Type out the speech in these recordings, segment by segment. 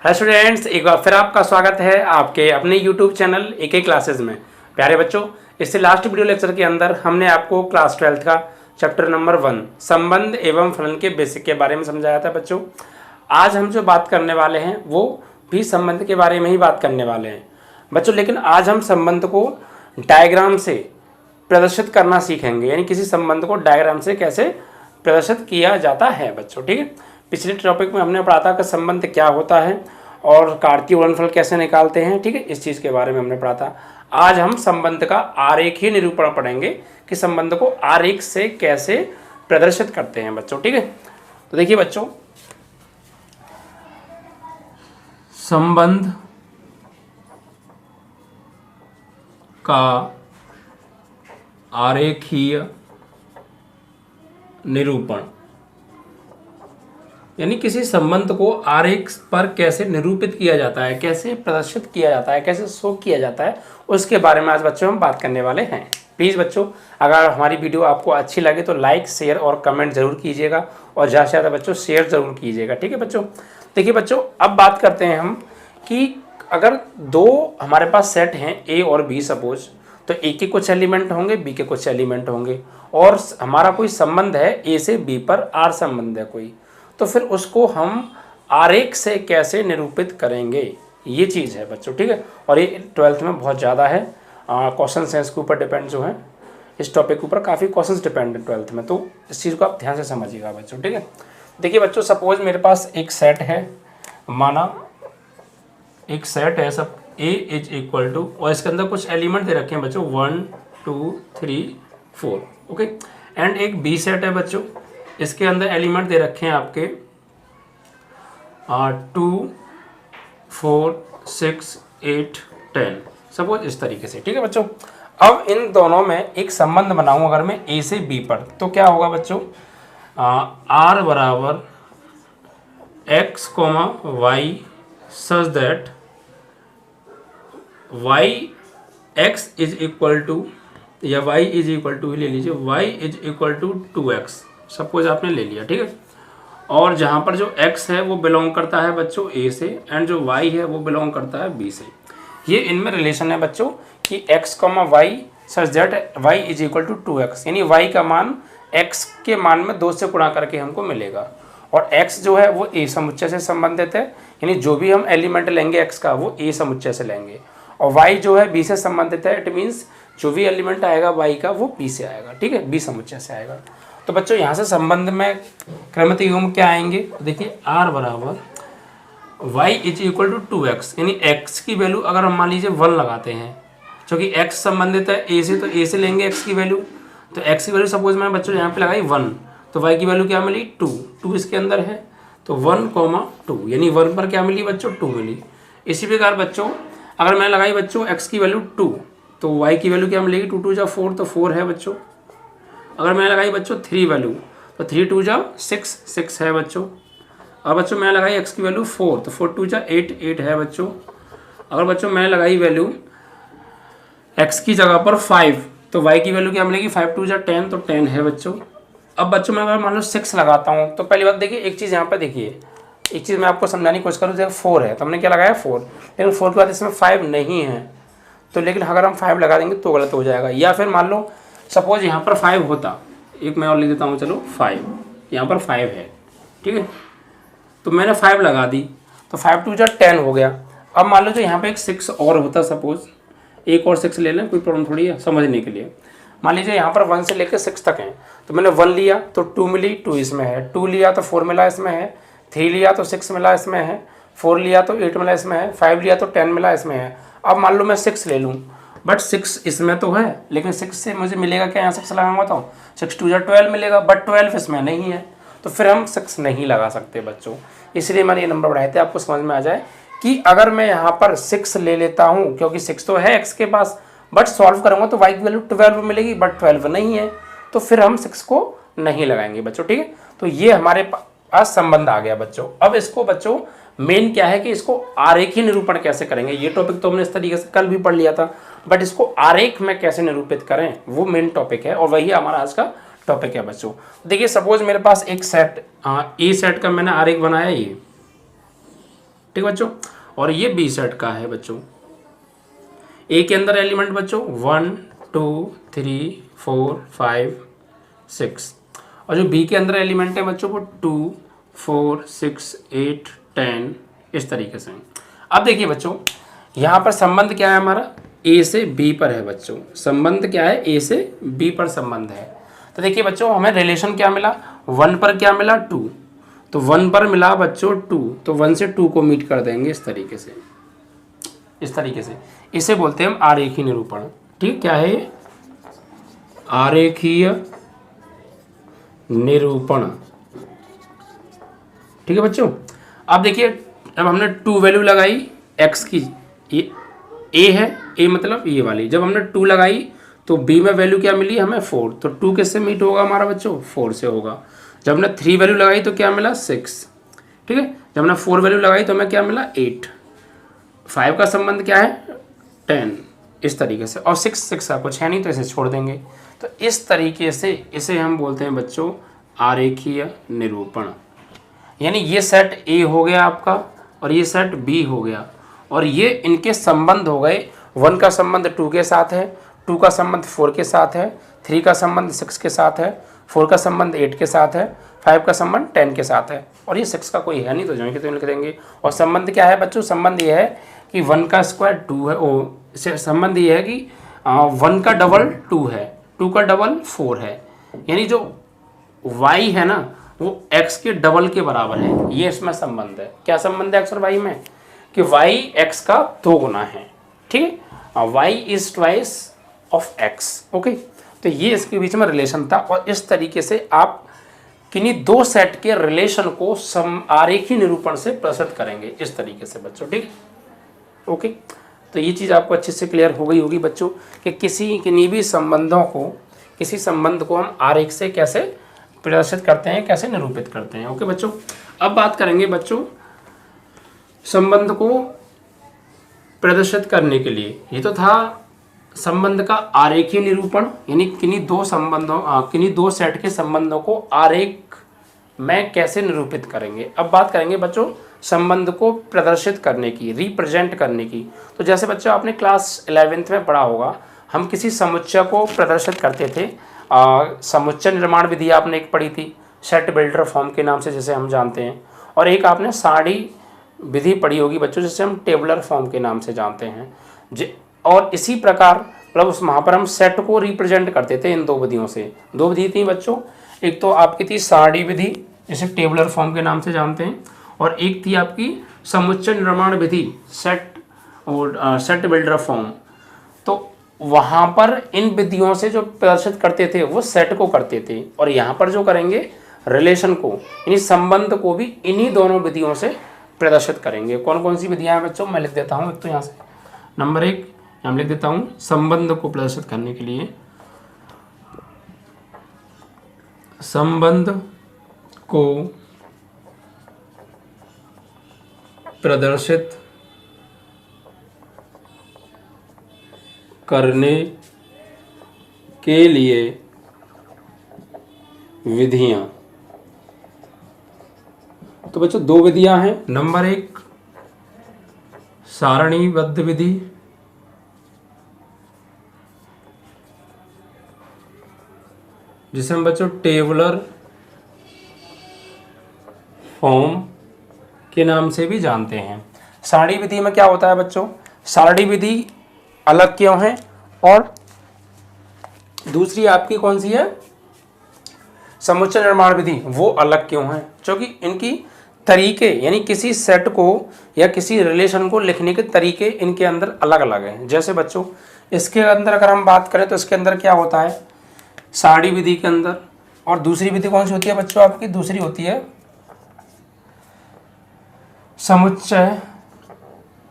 Hello students, एक बार फिर आपका स्वागत है आपके अपने यूट्यूब चैनल एक क्लासेस में। प्यारे बच्चों, इससे लास्ट वीडियो लेक्चर के अंदर हमने आपको क्लास 12 का चैप्टर नंबर 1 संबंध एवं फलन के बेसिक के बारे में समझाया था। बच्चों, आज हम जो बात करने वाले हैं वो भी संबंध के बारे में ही बात करने वाले हैं बच्चों। लेकिन आज हम संबंध को डायग्राम से प्रदर्शित करना सीखेंगे, यानी किसी संबंध को डायग्राम से कैसे प्रदर्शित किया जाता है बच्चों। ठीक है, पिछले टॉपिक में हमने पढ़ा था कि संबंध क्या होता है और कार्तीय गुणनफल कैसे निकालते हैं। ठीक है, इस चीज़ के बारे में हमने पढ़ा था। आज हम संबंध का आरेखीय निरूपण पढ़ेंगे कि संबंध को आरेख से कैसे प्रदर्शित करते हैं बच्चों। ठीक है, तो देखिए बच्चों, संबंध का आरेखीय निरूपण यानी किसी संबंध को आरेख पर कैसे निरूपित किया जाता है, कैसे प्रदर्शित किया जाता है, कैसे शो किया जाता है, उसके बारे में आज बच्चों हम बात करने वाले हैं। प्लीज़ बच्चों, अगर हमारी वीडियो आपको अच्छी लगे तो लाइक, शेयर और कमेंट जरूर कीजिएगा और ज़्यादा से ज़्यादा बच्चों शेयर जरूर कीजिएगा। ठीक है बच्चों, देखिए बच्चों, अब बात करते हैं हम कि अगर दो हमारे पास सेट हैं ए और बी सपोज, तो ए के कुछ एलिमेंट होंगे, बी के कुछ एलिमेंट होंगे और हमारा कोई संबंध है ए से बी पर आर संबंध है कोई, तो फिर उसको हम आरेख से कैसे निरूपित करेंगे, ये चीज़ है बच्चों। ठीक है, और ये 12th में बहुत ज़्यादा है, क्वेश्चन सेंस के ऊपर डिपेंड जो है, इस टॉपिक के ऊपर काफ़ी क्वेश्चंस डिपेंड है 12th में, तो इस चीज़ को आप ध्यान से समझिएगा बच्चों। ठीक है, देखिए बच्चों, सपोज मेरे पास एक सेट है, माना एक सेट है सब A इज इक्वल टू, और इसके अंदर कुछ एलिमेंट दे रखे हैं बच्चों 1 2 3 4, ओके। एंड एक बी सेट है बच्चों, इसके अंदर एलिमेंट दे रखे हैं आपके 2 4 6 8 10, सपोज इस तरीके से। ठीक है बच्चों, अब इन दोनों में एक संबंध बनाऊं अगर मैं ए से बी पर, तो क्या होगा बच्चों, आर बराबर x comma y such that y x is equal to, या वाई इज इक्वल टू ही ले लीजिए, y is equal to 2x suppose आपने ले लिया। ठीक है, और जहाँ पर जो x है वो बिलोंग करता है बच्चों a से, एंड जो y है वो बिलोंग करता है b से। ये इनमें रिलेशन है बच्चों कि x, y such that y is equal to 2x, यानी y का मान x के मान में 2 से गुणा करके हमको मिलेगा, और x जो है वो a समुच्चय से संबंधित है, यानी जो भी हम एलिमेंट लेंगे x का वो a समुच्चय से लेंगे, और y जो है b से संबंधित है। इट मीन्स जो भी एलिमेंट आएगा y का वो b से आएगा। ठीक है, b समुच्चय से आएगा। तो बच्चों यहाँ से संबंध में क्रमिक युग्म क्या आएंगे, देखिए r बराबर y is equal to 2x, यानी x की वैल्यू अगर हम मान लीजिए 1 लगाते हैं, क्योंकि x संबंधित है a से, तो a से लेंगे x की वैल्यू, तो x की वैल्यू सपोज मैंने बच्चों यहाँ पे लगाई 1, तो y की वैल्यू क्या मिली 2 इसके अंदर है, तो 1,2, यानी 1 पर क्या मिली बच्चों 2 मिली। इसी प्रकार बच्चों अगर मैं लगाई बच्चों x की वैल्यू 2, तो y की वैल्यू क्या मिलेगी, 2 2 जा 4, तो 4 है बच्चों। अगर मैं लगाई बच्चों 3 वैल्यू, तो 3 2 जा 6 है बच्चों। अब बच्चों मैं लगाई x की वैल्यू 4, तो 4 2 जा 8 है बच्चों। अगर बच्चों मैं लगाई वैल्यू x की जगह पर 5, तो y की वैल्यू क्या मिलेगी, 5 2 जा 10, तो 10 है बच्चों। अब बच्चों मैं अगर मान लो 6 लगाता हूँ, तो पहली बात देखिए, एक चीज़ यहाँ पर देखिए, एक चीज़ मैं आपको समझाने की कोशिश करूँ, जैसे 4 है तो हमने क्या लगाया 4, लेकिन 4 के बाद इसमें 5 नहीं है, तो लेकिन अगर हम 5 लगा देंगे तो गलत हो जाएगा। या फिर मान लो सपोज यहाँ पर 5 होता, एक मैं और लिख देता हूँ, चलो 5, यहाँ पर 5 है। ठीक है, तो मैंने 5 लगा दी, तो 5 2 जा 10 हो गया। अब मान लो जो यहाँ पे एक 6 और होता, सपोज एक और 6 ले लें, कोई प्रॉब्लम थोड़ी है समझने के लिए। मान लीजिए यहाँ पर 1 से लेकर 6 तक है, तो मैंने 1 लिया तो 2 मिली, 2 इसमें है, 2 लिया तो 4 मिला इसमें है, 3 लिया तो 6 मिला इसमें है, 4 लिया तो 8 मिला इसमें है, 5 लिया तो 10 मिला इसमें है। अब मान लो मैं 6 ले लूँ, बट 6 इसमें तो है, लेकिन 6 से मुझे मिलेगा क्या, यहाँ 6 लगाऊंगा तो 6 2 जा 12 मिलेगा, बट 12 इसमें नहीं है, तो फिर हम 6 नहीं लगा सकते बच्चों। इसलिए मैंने ये नंबर बढ़ाए थे, आपको समझ में आ जाए कि अगर मैं यहाँ पर 6 ले लेता हूँ, क्योंकि 6 तो है x के पास, बट सॉल्व करूँगा तो y की वैल्यू 12 मिलेगी, बट 12 नहीं है, तो फिर हम 6 को नहीं लगाएंगे बच्चों। ठीक है, तो ये हमारे पास संबंध आ गया बच्चों। अब इसको बच्चों मेन क्या है कि इसको आरेखीय निरूपण कैसे करेंगे, ये टॉपिक तो हमने इस तरीके से कल भी पढ़ लिया था, बट इसको आरेख में कैसे निरूपित करें वो मेन टॉपिक है, और वही हमारा आज का टॉपिक है बच्चों। देखिए सपोज मेरे पास एक सेट ए सेट का मैंने आरेख बनाया, ये ठीक बच्चों। और ये बी सेट का है बच्चों। ए के अंदर एलिमेंट बच्चों 1 2 3 4 5 6, और जो बी के अंदर एलिमेंट है बच्चों वो 2 4 6 8 10 इस तरीके से। अब देखिए बच्चों यहाँ पर संबंध क्या है हमारा, ए से बी पर है बच्चों। संबंध क्या है, ए से बी पर संबंध है। तो देखिए बच्चों हमें रिलेशन क्या मिला, 1 पर क्या मिला 2, तो 1 पर मिला बच्चों 2, तो 1 से 2 को मीट कर देंगे इस तरीके से, इस तरीके से। इसे बोलते हैं हम आरेखीय निरूपण। ठीक, क्या है आरेखीय निरूपण। ठीक है बच्चों। अब देखिए अब हमने 2 वैल्यू लगाई x की, ये a है, a मतलब ये वाली। जब हमने 2 लगाई तो b में वैल्यू क्या मिली हमें 4, तो 2 किससे मीट होगा हमारा बच्चों 4 से होगा। जब हमने 3 वैल्यू लगाई तो क्या मिला 6। ठीक है, जब हमने 4 वैल्यू लगाई तो हमें क्या मिला 8। 5 का संबंध क्या है 10 इस तरीके से, और 6 का कुछ है नहीं तो इसे छोड़ देंगे। तो इस तरीके से इसे हम बोलते हैं बच्चों आरेखीय निरूपण। यानी ये सेट A हो गया आपका और ये सेट B हो गया, और ये इनके संबंध हो गए। 1 का संबंध 2 के साथ है, 2 का संबंध 4 के साथ है, 3 का संबंध 6 के साथ है, 4 का संबंध 8 के साथ है, 5 का संबंध 10 के साथ है, और ये 6 का कोई है नहीं तो जो तो लिख देंगे। और संबंध क्या है बच्चों, संबंध ये है कि 1 का स्क्वायर 2 है, संबंध ये है कि 1 का डबल 2 है, 2 का डबल 4 है। यानी जो y है ना वो x के डबल के बराबर है, ये इसमें संबंध है। क्या संबंध है x और y में, कि y x का 2 गुना है। ठीक है, y is twice of x। Okay, तो ये इसके बीच में रिलेशन था, और इस तरीके से आप किन्हीं 2 सेट के रिलेशन को आरेखीय निरूपण से प्रस्तुत करेंगे इस तरीके से बच्चों। ठीक, ओके। तो ये चीज़ आपको अच्छे से क्लियर हो गई होगी बच्चों कि किन्हीं भी संबंधों को, किसी संबंध को हम आरेख से कैसे प्रदर्शित करते हैं, कैसे निरूपित करते हैं। ओके बच्चों, अब बात करेंगे बच्चों संबंध को प्रदर्शित करने के लिए। ये तो था संबंध का आरेखीय निरूपण, यानी किन्हीं 2 संबंधों, किन्हीं 2 सेट के संबंधों को आरेख में कैसे निरूपित करेंगे। अब बात करेंगे बच्चों संबंध को प्रदर्शित करने की, रिप्रेजेंट करने की। तो जैसे बच्चों आपने क्लास 11th में पढ़ा होगा, हम किसी समुच्चय को प्रदर्शित करते थे। समुच्चय निर्माण विधि आपने एक पढ़ी थी, सेट बिल्डर फॉर्म के नाम से जिसे हम जानते हैं, और एक आपने सारणी विधि पढ़ी होगी बच्चों जिसे हम टेबुलर फॉर्म के नाम से जानते हैं। और इसी प्रकार मतलब उस वहाँ पर हम सेट को रिप्रेजेंट करते थे इन 2 विधियों से। 2 विधि थी बच्चों, एक तो आपकी थी सारणी विधि जिसे टेबुलर फॉर्म के नाम से जानते हैं, और एक थी आपकी समुच्चय निर्माण विधि, सेट बिल्डर फॉर्म। तो वहाँ पर इन विधियों से जो प्रदर्शित करते थे वो सेट को करते थे, और यहाँ पर जो करेंगे रिलेशन को, यानी संबंध को भी इन्हीं दोनों विधियों से प्रदर्शित करेंगे। कौन कौन सी विधियाँ हैं बच्चों, मैं लिख देता हूँ। एक तो यहाँ से नंबर 1 हम लिख देता हूँ, संबंध को प्रदर्शित करने के लिए संबंध को प्रदर्शित करने के लिए विधियां। तो बच्चों 2 विधियां हैं। नंबर 1 सारणीबद्ध विधि, जिसे हम बच्चों टेबुलर फॉर्म के नाम से भी जानते हैं। सारणी विधि में क्या होता है बच्चों, सारणी विधि अलग क्यों है, और दूसरी आपकी कौन सी है समुच्चय निर्माण विधि, वो अलग क्यों है। क्योंकि इनकी तरीके, यानी किसी सेट को या किसी रिलेशन को लिखने के तरीके इनके अंदर अलग अलग हैं। जैसे बच्चों इसके अंदर अगर हम बात करें तो इसके अंदर क्या होता है सारणी विधि के अंदर, और दूसरी विधि कौन सी होती है बच्चों आपकी, दूसरी होती है समुच्चय।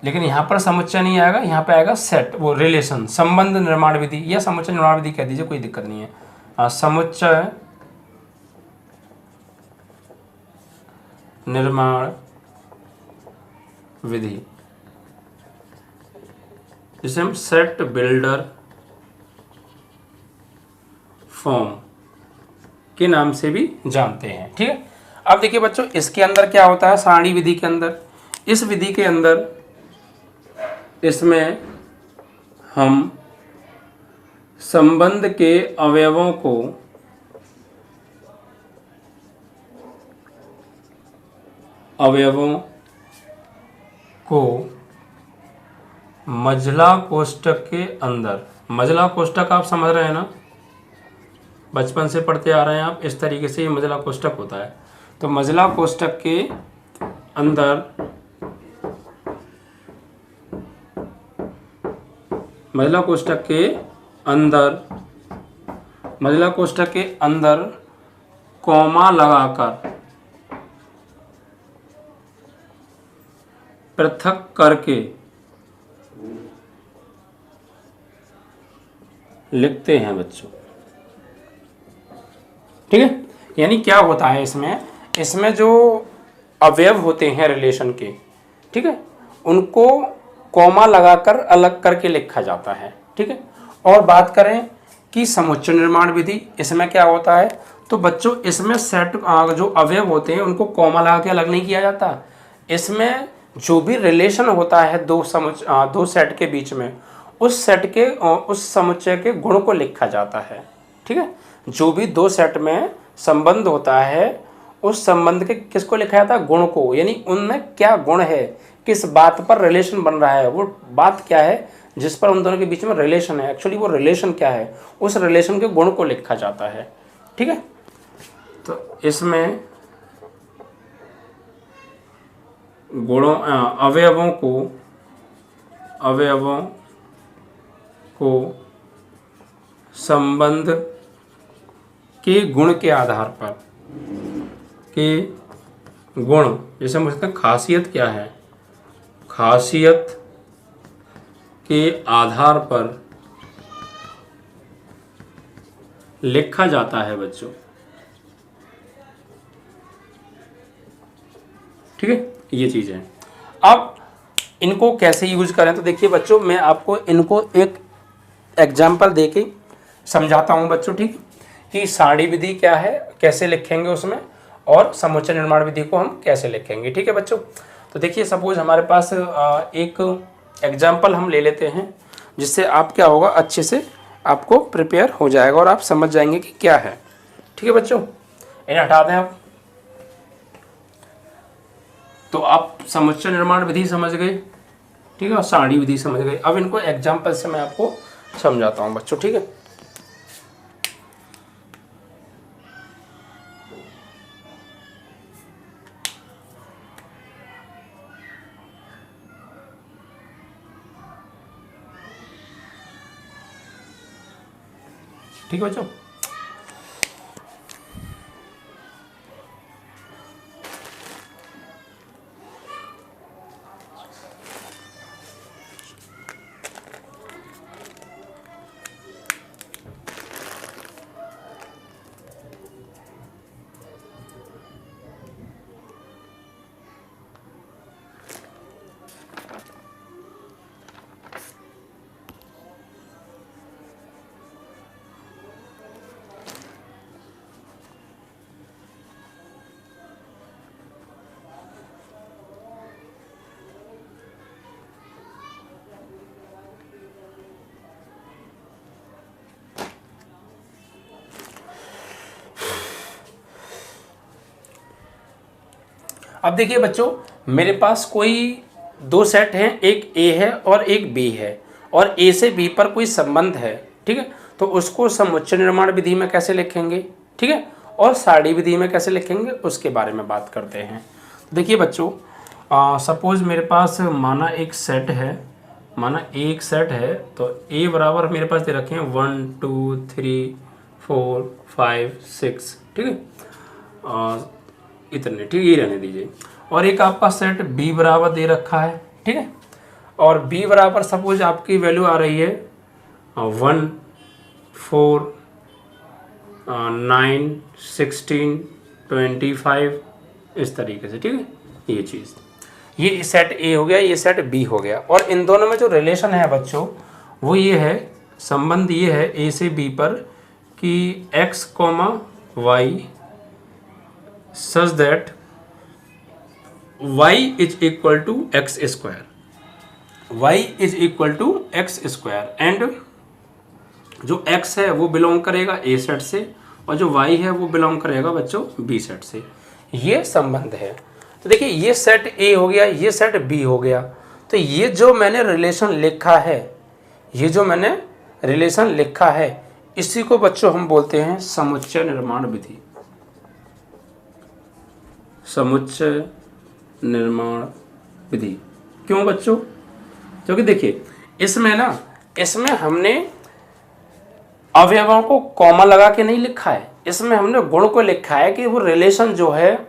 लेकिन यहाँ पर समुच्चय नहीं आएगा, यहाँ पे आएगा सेट, वो रिलेशन, संबंध निर्माण विधि या समुच्चय निर्माण विधि कह दीजिए, कोई दिक्कत नहीं है। समुच्चय निर्माण विधि, जिसे हम सेट बिल्डर फॉर्म के नाम से भी जानते हैं। ठीक है, अब देखिए बच्चों इसके अंदर क्या होता है सारणी विधि के अंदर, इस विधि के अंदर इसमें हम संबंध के अवयवों को मझला कोष्ठक के अंदर, मझला कोष्ठक आप समझ रहे हैं ना, बचपन से पढ़ते आ रहे हैं आप, इस तरीके से ये मझला कोष्ठक होता है। तो मझला कोष्ठक के अंदर, मझला कोष्ठक के अंदर कॉमा लगाकर पृथक करके लिखते हैं बच्चों। ठीक है, यानी क्या होता है इसमें जो अवयव होते हैं रिलेशन के, ठीक है, उनको कॉमा लगाकर अलग करके लिखा जाता है। ठीक है, और बात करें कि समुच्चय निर्माण विधि, इसमें क्या होता है, तो बच्चों इसमें सेट जो अवयव होते हैं उनको कॉमा लगा के अलग नहीं किया जाता। इसमें जो भी रिलेशन होता है दो सेट के बीच में, उस समुच्चय के गुण को लिखा जाता है। ठीक है, जो भी दो सेट में संबंध होता है उस संबंध के किसको लिखा जाता है, गुण को, यानी उनमें क्या गुण है, किस बात पर रिलेशन बन रहा है, वो बात क्या है जिस पर उन दोनों के बीच में रिलेशन है, एक्चुअली वो रिलेशन क्या है, उस रिलेशन के गुण को लिखा जाता है। ठीक है, तो इसमें गुणों अवयवों को संबंध के गुण के आधार पर, जैसे हम कहते हैं खासियत क्या है, खासियत के आधार पर लिखा जाता है बच्चों। ठीक है, ये चीज़ है। अब इनको कैसे यूज करें, तो देखिए बच्चों, मैं आपको इनको एक एग्जाम्पल देके समझाता हूँ बच्चों। ठीक, कि सारणी विधि क्या है, कैसे लिखेंगे उसमें, और समुच्चय निर्माण विधि को हम कैसे लिखेंगे। ठीक है बच्चों, तो देखिए सपोज हमारे पास एक एग्जाम्पल हम ले लेते हैं, जिससे आप क्या होगा, अच्छे से आपको प्रिपेयर हो जाएगा और आप समझ जाएंगे कि क्या है। ठीक है बच्चों, इन्हें हटा दें आप। तो आप समुच्चय निर्माण विधि समझ गए, ठीक है, और सारणी विधि समझ गए। अब इनको एग्जाम्पल से मैं आपको समझाता हूँ बच्चों। ठीक है, ठीक है बच्चों, अब देखिए बच्चों, मेरे पास कोई दो सेट हैं, एक ए है और एक बी है, और ए से बी पर कोई संबंध है। ठीक है, तो उसको समुच्चय निर्माण विधि में कैसे लिखेंगे, ठीक है, और सारणी विधि में कैसे लिखेंगे, उसके बारे में बात करते हैं। देखिए बच्चों, सपोज मेरे पास माना एक सेट है, माना एक सेट है, तो ए बराबर मेरे पास दे रखे हैं 1 2 3 4 5 6। ठीक है, इतने, ठीक है, ये रहने दीजिए। और एक आपका सेट बी बराबर दे रखा है। ठीक है, और बी बराबर सपोज आपकी वैल्यू आ रही है 1 4 9 16 25, इस तरीके से। ठीक है, ये चीज़, ये सेट ए हो गया, ये सेट बी हो गया। और इन दोनों में जो रिलेशन है बच्चों, वो ये है, संबंध ये है ए से बी पर कि x, y such that y is equal to x square, y is equal to x square and जो x है वो बिलोंग करेगा ए सेट से और जो y है वो बिलोंग करेगा बच्चों बी सेट से। ये संबंध है। तो देखिए ये सेट ए हो गया, ये सेट बी हो गया। तो ये जो मैंने रिलेशन लिखा है, ये जो मैंने रिलेशन लिखा है, इसी को बच्चों हम बोलते हैं समुच्चय निर्माण विधि। समुच्चय निर्माण विधि क्यों बच्चों? क्योंकि देखिए इसमें हमने अवयवों को कॉमा लगा के नहीं लिखा है, इसमें हमने गुण को लिखा है कि वो रिलेशन जो है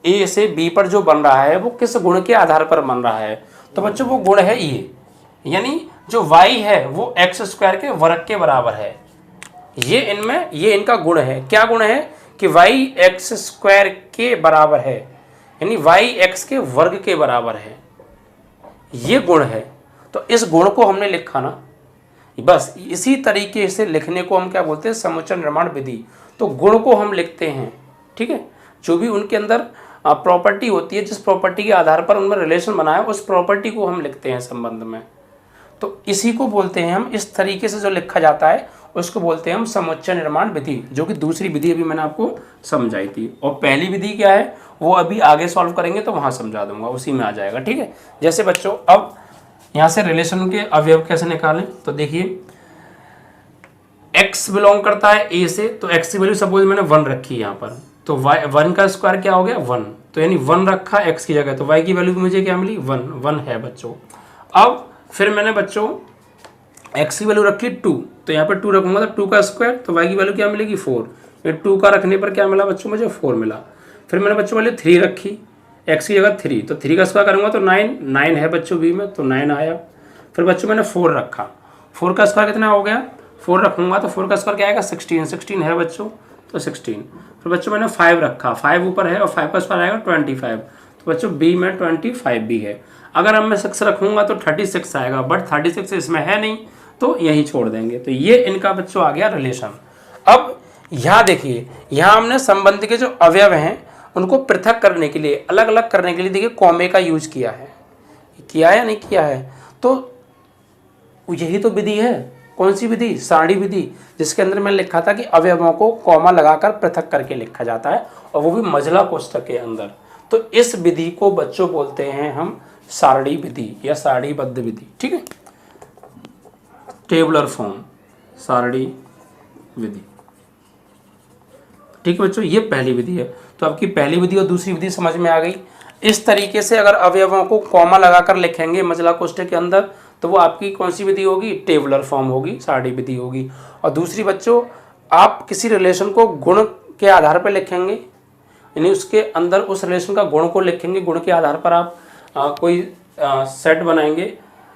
ए से बी पर जो बन रहा है वो किस गुण के आधार पर बन रहा है। तो बच्चों वो गुण है ये, यानी जो y है वो एक्स स्क्वायर के वर्ग के बराबर है। ये इनका गुण है। क्या गुण है? कि y एक्स स्क्वायर के बराबर है, यानी y एक्स के वर्ग के बराबर है, ये गुण है। तो इस गुण को हमने लिखा ना, बस इसी तरीके से लिखने को हम क्या बोलते हैं? समुच्चय निर्माण विधि। तो गुण को हम लिखते हैं, ठीक है, जो भी उनके अंदर प्रॉपर्टी होती है, जिस प्रॉपर्टी के आधार पर उनमें रिलेशन बना है उस प्रॉपर्टी को हम लिखते हैं संबंध में। तो इसी को बोलते हैं हम, इस तरीके से जो लिखा जाता है उसको बोलते हैं हम समुच्चय निर्माण विधि, जो कि दूसरी विधि अभी मैंने आपको समझाई थी। और पहली विधि क्या है वो अभी आगे सॉल्व करेंगे तो वहाँ समझा दूंगा, उसी में आ जाएगा, ठीक है। जैसे बच्चों अब यहाँ से रिलेशन के अवयव कैसे निकालें? तो देखिए x बिलोंग करता है a से, तो x की वैल्यू सपोज मैंने 1 रखी है यहाँ पर, तो y 1 का स्क्वायर क्या हो गया? 1, तो यानी 1 रखा x की जगह, तो y की वैल्यू मुझे क्या मिली? 1 है बच्चों। अब फिर मैंने बच्चों x की वैल्यू रखी 2, तो यहाँ पर 2 रखूंगा तो 2 का स्क्वायर, तो y की वैल्यू क्या मिलेगी? 4। ये 2 का रखने पर क्या मिला बच्चों? मुझे 4 मिला। फिर मैंने बच्चों वैल्यू 3 रखी, x की जगह 3, तो 3 का स्क्वायर करूँगा तो 9 है बच्चों b में, तो 9 आया। फिर बच्चों मैंने 4 रखा, 4 का स्क्वायर कितना हो गया? 4 रखूंगा तो 4 का स्क्वायर क्या आएगा? 16 है बच्चों, तो 16। फिर बच्चों मैंने 5 रखा, 5 ऊपर है और 5 का स्क्वायर आएगा 25, तो बच्चों b में 25 भी है। अगर अब मैं 6 रखूंगा तो 36 आएगा, बट 36 इसमें है नहीं तो यहीं छोड़ देंगे। तो ये इनका बच्चों आ गया रिलेशन। अब यहाँ देखिए, यहाँ हमने संबंध के जो अवयव हैं उनको पृथक करने के लिए, अलग अलग करने के लिए देखिए कॉमे का यूज किया है या नहीं किया है? तो यही तो विधि है। कौन सी विधि? सारणी विधि, जिसके अंदर मैंने लिखा था कि अवयवों को कॉमा लगाकर पृथक करके लिखा जाता है, और वो भी मजला कोष्ठक के अंदर। तो इस विधि को बच्चों बोलते हैं हम सारणी विधि या सारणीबद्ध विधि, ठीक है, टेबुलर फॉर्म, सारणी विधि, ठीक है बच्चों। ये पहली विधि है। तो आपकी पहली विधि और दूसरी विधि समझ में आ गई। इस तरीके से अगर अवयवों को कॉमा लगाकर लिखेंगे मजला कोष्ठक के अंदर तो वो आपकी कौन सी विधि होगी? टेबुलर फॉर्म होगी, सारणी विधि होगी। और दूसरी बच्चों, आप किसी रिलेशन को गुण के आधार पर लिखेंगे, यानी उसके अंदर उस रिलेशन का गुण को लिखेंगे, गुण के आधार पर आप कोई सेट बनाएंगे,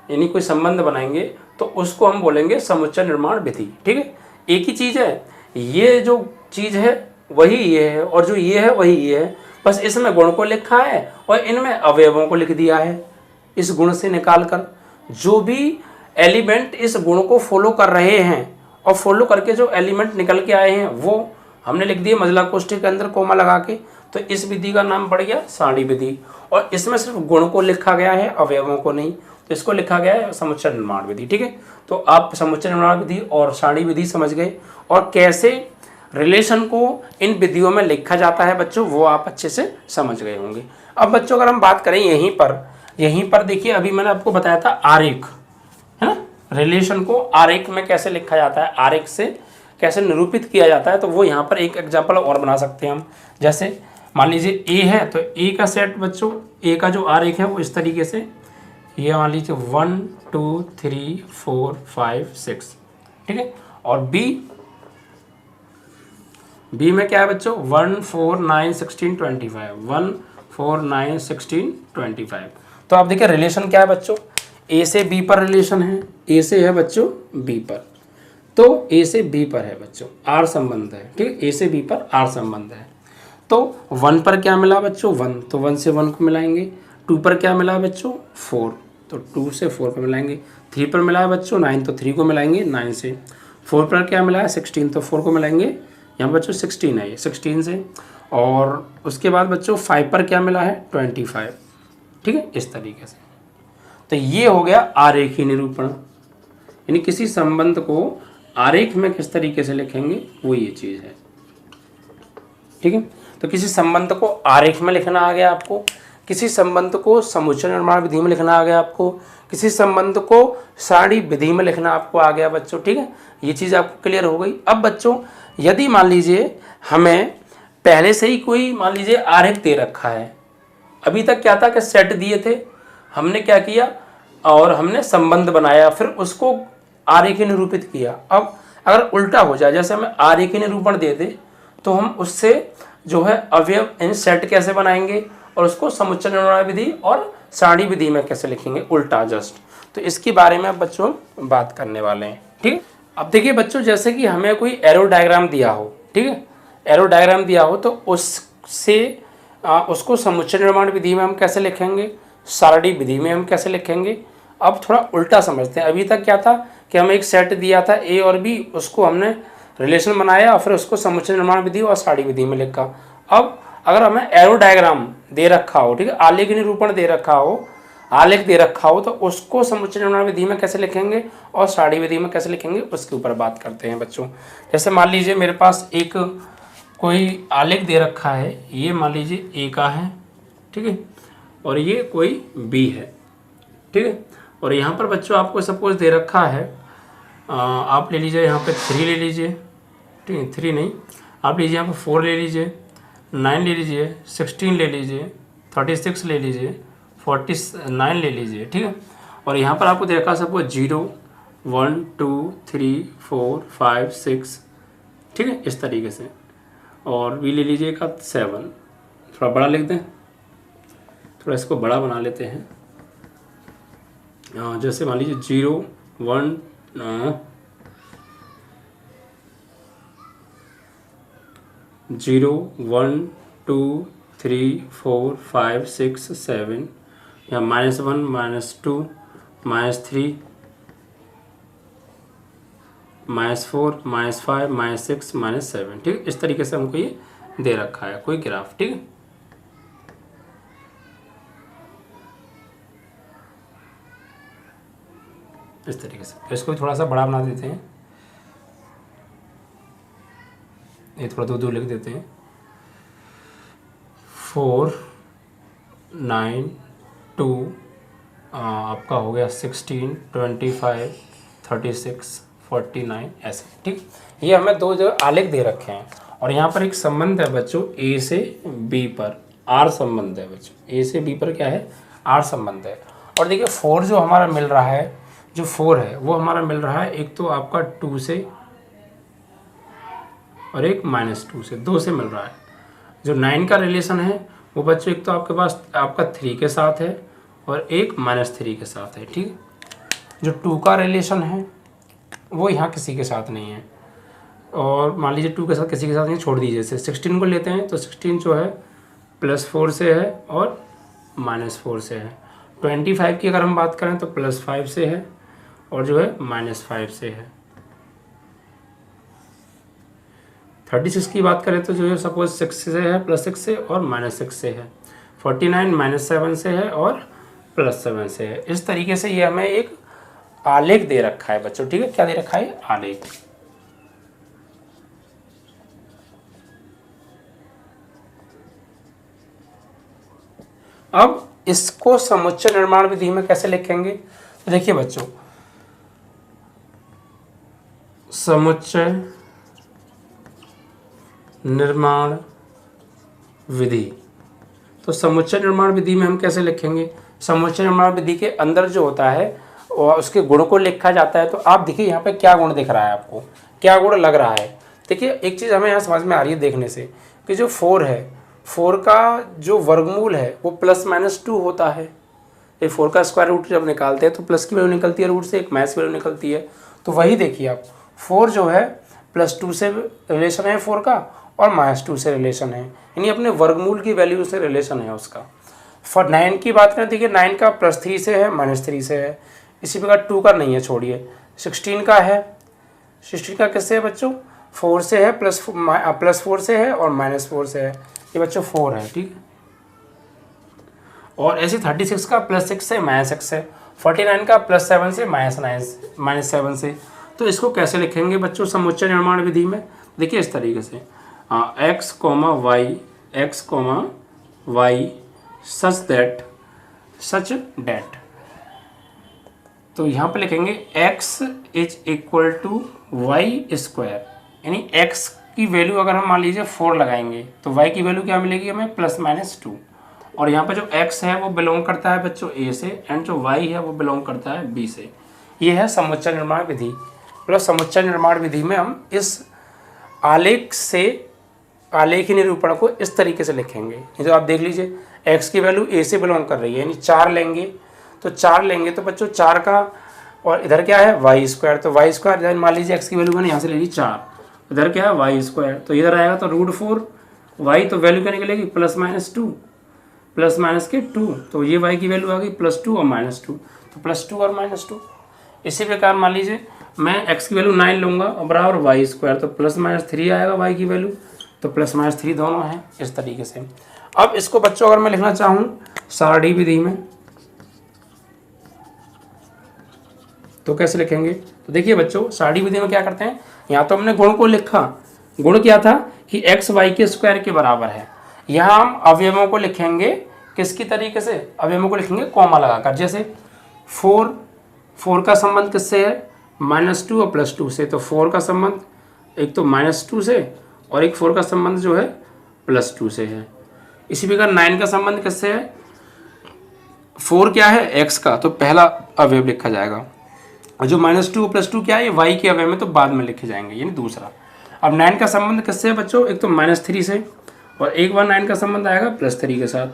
यानी कोई संबंध बनाएंगे, तो उसको हम बोलेंगे समुच्चय निर्माण विधि, ठीक है। एक ही चीज़ है, ये जो चीज़ है वही ये है और जो ये है वही ये है, बस इसमें गुण को लिखा है और इनमें अवयवों को लिख दिया है इस गुण से निकाल कर। जो भी एलिमेंट इस गुण को फॉलो कर रहे हैं और फॉलो करके जो एलिमेंट निकल के आए हैं वो हमने लिख दिए मजला कोष्ठक के अंदर कॉमा लगा के। तो इस विधि का नाम पड़ गया सारणी विधि, और इसमें सिर्फ गुण को लिखा गया है, अवयवों को नहीं। तो इसको लिखा गया है समुच्चय निर्माण विधि, ठीक है। तो आप समुच्चय निर्माण विधि और सारणी विधि समझ गए, और कैसे रिलेशन को इन विधियों में लिखा जाता है बच्चों वो आप अच्छे से समझ गए होंगे। अब बच्चों अगर हम बात करें यहीं पर देखिए, अभी मैंने आपको बताया था आरेख, है ना, रिलेशन को आरेख में कैसे लिखा जाता है, आरेख से कैसे निरूपित किया जाता है। तो वो यहाँ पर एक एग्जाम्पल और बना सकते हैं हम। जैसे मान लीजिए ए है, तो ए का सेट बच्चों, ए का जो आरेख है वो इस तरीके से, ये मान लीजिए 1 2 3 4 5 6, ठीक है। और बी में क्या है बच्चों? 1 4 9 16 25, 1 4 9 16 25। तो आप देखिए रिलेशन क्या है बच्चों? ए से बी पर रिलेशन है, ए से है बच्चों बी पर, तो ए से बी पर है बच्चों, आर संबंध है, ठीक है, ए से बी पर आर संबंध है। तो 1 पर क्या मिला बच्चों? 1, तो 1 से 1 को मिलाएंगे। 2 पर क्या मिला बच्चों? 4, तो 2 से 4 पर मिलाएंगे। 3 पर मिला है बच्चों 9, तो 3 को मिलाएंगे 9 से। 4 पर क्या मिला है? 16, तो 4 को मिलाएंगे, यहाँ बच्चों 16 है, ये 16 से। और उसके बाद बच्चों 5 पर क्या मिला है? 25, ठीक है, इस तरीके से। तो ये हो गया आरेखीय निरूपण, यानी किसी संबंध को आरेख में किस तरीके से लिखेंगे वो ये चीज़ है। ठीक है, तो किसी संबंध को आरेख में लिखना आ गया आपको, किसी संबंध को समुच्चय निर्माण विधि में लिखना आ गया आपको, किसी संबंध को सारणी विधि में लिखना आपको आ गया बच्चों। ठीक है, ये चीज़ आपको क्लियर हो गई। अब बच्चों यदि मान लीजिए हमें पहले से ही कोई मान लीजिए आरेख दे रखा है, अभी तक क्या था कि सेट दिए थे, हमने क्या किया और हमने संबंध बनाया, फिर उसको आरेखीय निरूपित किया। अब अगर उल्टा हो जाए, जैसे हमें आरेखीय निरूपण दे दे तो हम उससे जो है अवयव यानी सेट कैसे बनाएंगे और उसको समुच्चय निर्माण विधि और सारणी विधि में कैसे लिखेंगे, उल्टा जस्ट। तो इसके बारे में अब बच्चों बात करने वाले हैं। ठीक है, अब देखिए बच्चों, जैसे कि हमें कोई एरो डायग्राम दिया हो, ठीक है, एरो डायग्राम दिया हो तो उससे उसको समुच्चय निर्माण विधि में हम कैसे लिखेंगे, सारणी विधि में हम कैसे लिखेंगे। अब थोड़ा उल्टा समझते हैं। अभी तक क्या था कि हमें एक सेट दिया था ए और बी, उसको हमने रिलेशन बनाया और फिर उसको समुच्चय निर्माण विधि और सारणी विधि में लिखा। अब अगर हमें एरो डायग्राम दे रखा हो, ठीक है, आलेख निरूपण दे रखा हो, आलेख दे रखा हो, तो उसको समुच्चय निर्माण विधि में कैसे लिखेंगे और सारणी विधि में कैसे लिखेंगे उसके ऊपर बात करते हैं बच्चों। जैसे मान लीजिए मेरे पास एक कोई आलेख दे रखा है, ये मान लीजिए ए का है, ठीक है, और ये कोई बी है, ठीक है, और यहाँ पर बच्चों आपको सपोज दे रखा है, आप ले लीजिए यहाँ पे 3 ले लीजिए, ठीक है, 3 नहीं, आप लीजिए यहाँ पे 4 ले लीजिए, 9 ले लीजिए, 16 ले लीजिए, 36 ले लीजिए, 49 ले लीजिए, ठीक है, और यहाँ पर आपको दे रखा सपोज 0 1 2 3 4 5 6, ठीक है, इस तरीके से, और भी ले लीजिए का 7, थोड़ा बड़ा लिख दें, थोड़ा इसको बड़ा बना लेते हैं। जैसे मान लीजिए 0 1 0 1 2 3 4 5 6 7, या -1 -2 -3 -4 -5 -6 -7, ठीक, इस तरीके से हमको ये दे रखा है कोई ग्राफ। ठीक है, इस तरीके से। तो इसको थोड़ा सा बड़ा बना देते हैं, ये थोड़ा दूर दूर लिख देते हैं। 4 9 2 आपका हो गया 16 25 36 49 ऐसे। ठीक, ये हमें दो जो आलेख दे रखे हैं और यहाँ पर एक संबंध है बच्चों ए से बी पर, आर संबंध है बच्चों, ए से बी पर क्या है, आर संबंध है। और देखिए 4 जो हमारा मिल रहा है, जो 4 है वो हमारा मिल रहा है एक तो आपका 2 से और एक -2 से, 2 से मिल रहा है। जो 9 का रिलेशन है वो बच्चों एक तो आपके पास आपका 3 के साथ है और एक -3 के साथ है। ठीक, जो 2 का रिलेशन है वो यहाँ किसी के साथ नहीं है, और मान लीजिए 2 के साथ किसी के साथ नहीं, छोड़ दीजिए। जैसे 16 को लेते हैं तो 16 जो है +4 से है और -4 से है। 25 की अगर हम बात करें तो +5 से है और जो है -5 से है। 36 की बात करें तो जो है सपोज 6 से है, +6 से और -6 से है। 49 -7 से है और +7 से है। इस तरीके से ये हमें एक आलेख दे रखा है बच्चों। ठीक है, क्या दे रखा है, आलेख। अब इसको समुच्चय निर्माण विधि में कैसे लिखेंगे, तो देखिए बच्चों, समुच्चय निर्माण विधि, तो समुच्चय निर्माण विधि में हम कैसे लिखेंगे, समुच्चय निर्माण विधि के अंदर जो होता है और उसके गुण को लिखा जाता है। तो आप देखिए यहाँ पे क्या गुण दिख रहा है, आपको क्या गुण लग रहा है। देखिए एक चीज़ हमें यहाँ समझ में आ रही है देखने से कि जो 4 है, 4 का जो वर्गमूल है वो +-2 होता है। ये 4 का स्क्वायर रूट जब निकालते हैं तो प्लस की वैल्यू निकलती है रूट से, एक माइनस की वैल्यू निकलती है। तो वही देखिए आप, 4 जो है +2 से रिलेशन है 4 का और -2 से रिलेशन है, यानी अपने वर्गमूल की वैल्यू से रिलेशन है उसका। फॉर 9 की बात करें, देखिए 9 का +3 से है, -3 से है। इसी प्रकार 2 का नहीं है, छोड़िए। 16 का है, 16 का किससे है बच्चों, 4 से है, +4 से है और -4 से है। ये बच्चों 4 है। ठीक, और ऐसे 36 का +6 से -6 है, 49 का +7 से -7 से। तो इसको कैसे लिखेंगे बच्चों समुच्चय निर्माण विधि में? देखिए इस तरीके से x, y सच दैट। तो यहाँ पे लिखेंगे x is equal to y², यानी x की वैल्यू अगर हम मान लीजिए 4 लगाएंगे तो y की वैल्यू क्या मिलेगी हमें +-2। और यहाँ पे जो x है वो बिलोंग करता है बच्चों a से, एंड जो y है वो बिलोंग करता है b से। ये है समुच्चय निर्माण विधि। मतलब समुच्चय निर्माण विधि में हम इस आलेखी निरूपण को इस तरीके से लिखेंगे। ये जो आप देख लीजिए x की वैल्यू a से बिलोंग कर रही है, यानी 4 लेंगे तो 4 लेंगे तो बच्चों 4 का, और इधर क्या है y², तो y² इधर मान लीजिए x की वैल्यू मैंने यहाँ से ले ली 4, इधर क्या है y², तो इधर आएगा तो √4 y, तो वैल्यू क्या निकलेगी +-2 2, तो ये y की वैल्यू आ गई +2 और -2, तो +2 और -2। इसी प्रकार मान लीजिए मैं x की वैल्यू 9 लूँगा और बराबर y², तो +-3 आएगा y की वैल्यू, तो +-3 दोनों हैं इस तरीके से। अब इसको बच्चों अगर मैं लिखना चाहूँ सारणी विधि में तो कैसे लिखेंगे? तो देखिए बच्चों सारणी विधि में क्या करते हैं, यहाँ तो हमने गुण को लिखा, गुण क्या था कि x y के स्क्वायर के बराबर है। यहाँ हम अवयवों को लिखेंगे किसकी तरीके से, अवयवों को लिखेंगे कॉमा लगाकर। जैसे 4 का संबंध किससे है, -2 और +2 से, तो 4 का संबंध एक तो -2 से और एक 4 का संबंध जो है +2 से है। इसी प्रकार 9 का संबंध किससे है, 4 क्या है x का, तो पहला अवयव लिखा जाएगा, और जो -2 +2 क्या है ये y के अवयव में, तो बाद में लिखे जाएंगे, यानी दूसरा। अब 9 का संबंध किससे है बच्चों, एक तो -3 से, और एक बार 9 का संबंध आएगा +3 के साथ।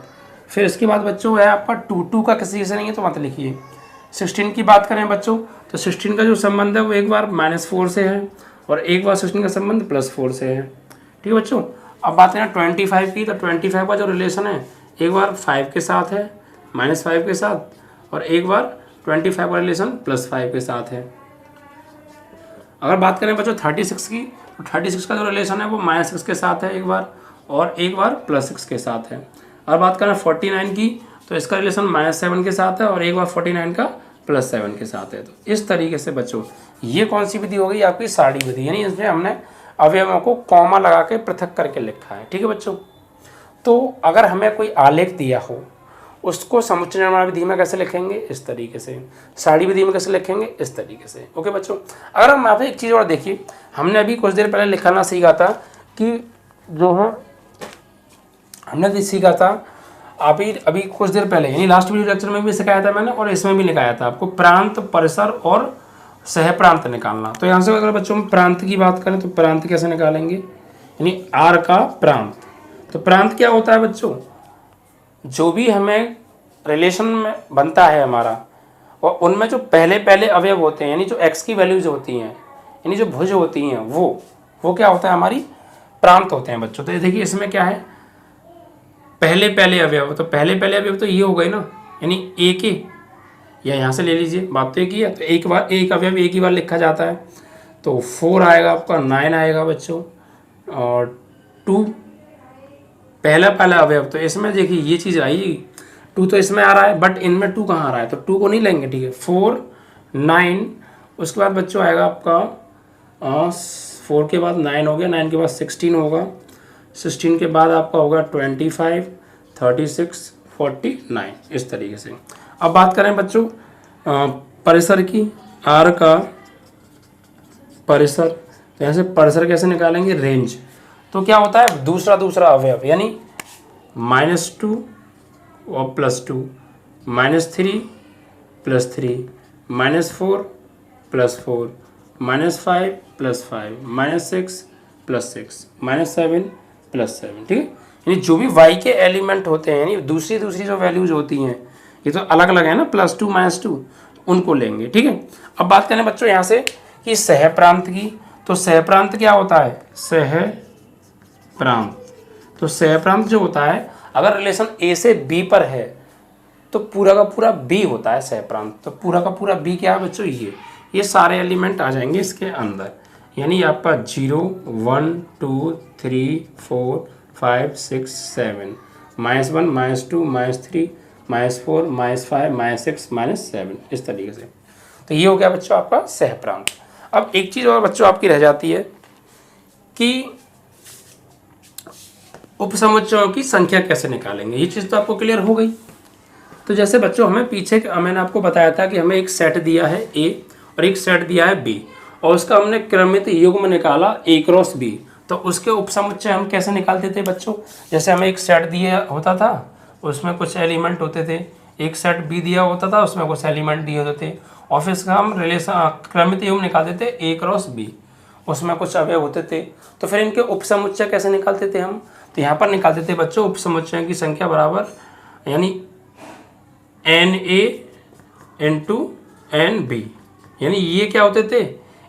फिर इसके बाद बच्चों है आपका 2 का किसी से नहीं है तो मत लिखिए। 16 की बात करें बच्चों तो 16 का जो संबंध है वो एक बार -4 से है और एक बार 16 का संबंध +4 से है। ठीक है बच्चों। अब बात करें 25 की, तो 25 का जो रिलेशन है एक बार 5 के साथ है, -5 के साथ, और एक बार 25 का रिलेशन +5 के साथ है। अगर बात करें बच्चों 36 की, तो 36 का जो रिलेशन है वो -6 के साथ है एक बार, और एक बार +6 के साथ है। अगर बात करें 49 की, तो इसका रिलेशन -7 के साथ है और एक बार 49 का +7 के साथ है। तो इस तरीके से बच्चों ये कौन सी विधि हो गई आपकी सारणी विधि, यानी इसमें हमने अवयवों को कॉमा लगा के पृथक करके लिखा है। ठीक है बच्चों। तो अगर हमें कोई आलेख दिया हो उसको समुच्चय निर्माण विधि में कैसे लिखेंगे, इस तरीके से। सारणी विधि में कैसे लिखेंगे, इस तरीके से। ओके बच्चों। अगर हम यहाँ पे एक चीज़ और देखिए, हमने अभी कुछ देर पहले लिखाना सीखा था कि जो है हमने सीखा था अभी कुछ देर पहले, यानी लास्ट वीडियो लेक्चर में भी सिखाया था मैंने, और इसमें भी लिखाया था आपको प्रांत, परिसर और सह प्रांत निकालना। तो यहाँ से अगर बच्चों हम प्रांत की बात करें तो प्रांत कैसे निकालेंगे, यानी आर का प्रांत। तो प्रांत क्या होता है बच्चों, जो भी हमें रिलेशन में बनता है हमारा, और उनमें जो पहले अवयव होते हैं, यानी जो x की वैल्यूज होती हैं, यानी जो भुज होती हैं, वो क्या होता है, हमारी प्रांत होते हैं बच्चों। तो देखिए इसमें क्या है, पहले अवयव, तो पहले अवयव तो ये हो गए ना, यानी ए के, या यहाँ से ले लीजिए, बात तो एक ही है। तो एक अवयव एक ही बार लिखा जाता है, तो 4 आएगा आपका, 9 आएगा बच्चों, और 2 पहला अवयव। तो इसमें देखिए ये चीज़ आएगी, 2 तो इसमें आ रहा है, बट इनमें 2 कहाँ आ रहा है, तो 2 को नहीं लेंगे। ठीक है, 4 9, उसके बाद बच्चों आएगा आपका 4 के बाद 9 हो गया, 9 के बाद 16 होगा, 16 के बाद आपका होगा 25, 36, 49, इस तरीके से। अब बात करें बच्चों परिसर की, आर का परिसर। तो यहाँ से परिसर कैसे निकालेंगे, रेंज। तो क्या होता है, दूसरा अवयव, यानी -2 और +2, -3 +3, -4 +4, -5 +5, -6 +6, -7 +7। ठीक है, यानी जो भी y के एलिमेंट होते हैं, यानी दूसरी जो वैल्यूज होती हैं, ये तो अलग अलग है ना, +2 -2, उनको लेंगे। ठीक है। अब बात करें बच्चों यहाँ से कि सह प्रांत की, तो सह प्रांत क्या होता है, सह प्रांत। तो सह प्रांत जो होता है, अगर रिलेशन a से b पर है तो पूरा का पूरा b होता है सह प्रांत। तो पूरा का पूरा b क्या है बच्चों, ये सारे एलिमेंट आ जाएंगे इसके अंदर, यानी आपका 0 1 2 3 4 5 6 7, -1 -2 -3 -4 -5 -6 -7 इस तरीके से। तो ये हो गया बच्चों आपका सहप्रांत। अब एक चीज़ और बच्चों आपकी रह जाती है कि उपसमुच्चयों की संख्या कैसे निकालेंगे। ये चीज़ तो आपको क्लियर हो गई। तो जैसे बच्चों हमें पीछे मैंने आपको बताया था कि हमें एक सेट दिया है A और एक सेट दिया है B और उसका हमने क्रमित युग्म निकाला A क्रॉस B। तो उसके उपसमुच्चय हम कैसे निकालते थे बच्चों, जैसे हमें एक सेट दिया होता था उसमें कुछ एलिमेंट होते थे, एक सेट B दिया होता था उसमें कुछ एलिमेंट दिए होते थे और फिर इसका हम रिलेशन क्रमित युग्म निकालते थे A क्रॉस B, उसमें कुछ अवयव होते थे। तो फिर इनके उपसमुच्चय कैसे निकालते थे हम, तो यहाँ पर निकालते थे बच्चों उपसमुच्चयों की संख्या बराबर यानी NA इंटू NB, यानी ये क्या होते थे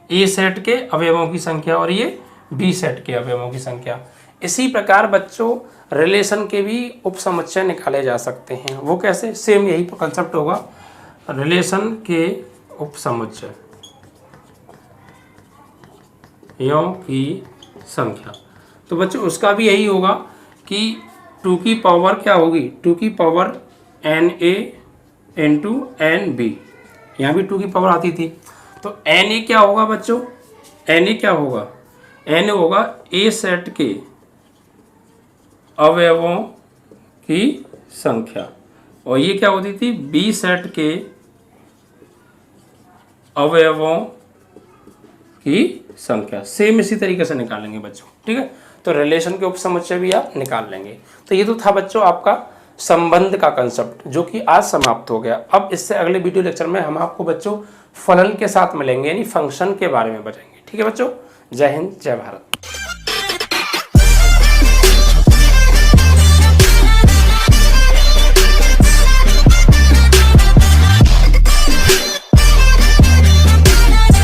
A सेट के अवयवों की संख्या और ये B सेट के अवयवों की संख्या। इसी प्रकार बच्चों रिलेशन के भी उपसमुच्चय निकाले जा सकते हैं। वो कैसे, सेम यही कंसेप्ट होगा, रिलेशन के उपसमुच्चय यों की संख्या। तो बच्चों उसका भी यही होगा कि 2 की पावर क्या होगी, 2 की पावर NA इंटू NB, यहाँ भी 2 की पावर आती थी। तो NA क्या होगा बच्चों, NA क्या होगा, NA होगा A सेट के अवयवों की संख्या और ये क्या होती थी B सेट के अवयवों की संख्या। सेम इसी तरीके से निकालेंगे बच्चों, ठीक है। तो रिलेशन के उपसमुच्चय भी आप निकाल लेंगे। तो ये तो था बच्चों आपका संबंध का कंसेप्ट जो कि आज समाप्त हो गया। अब इससे अगले वीडियो लेक्चर में हम आपको बच्चों फलन के साथ मिलेंगे यानी फंक्शन के बारे में बताएंगे, ठीक है बच्चों। जय हिंद, जय भारत।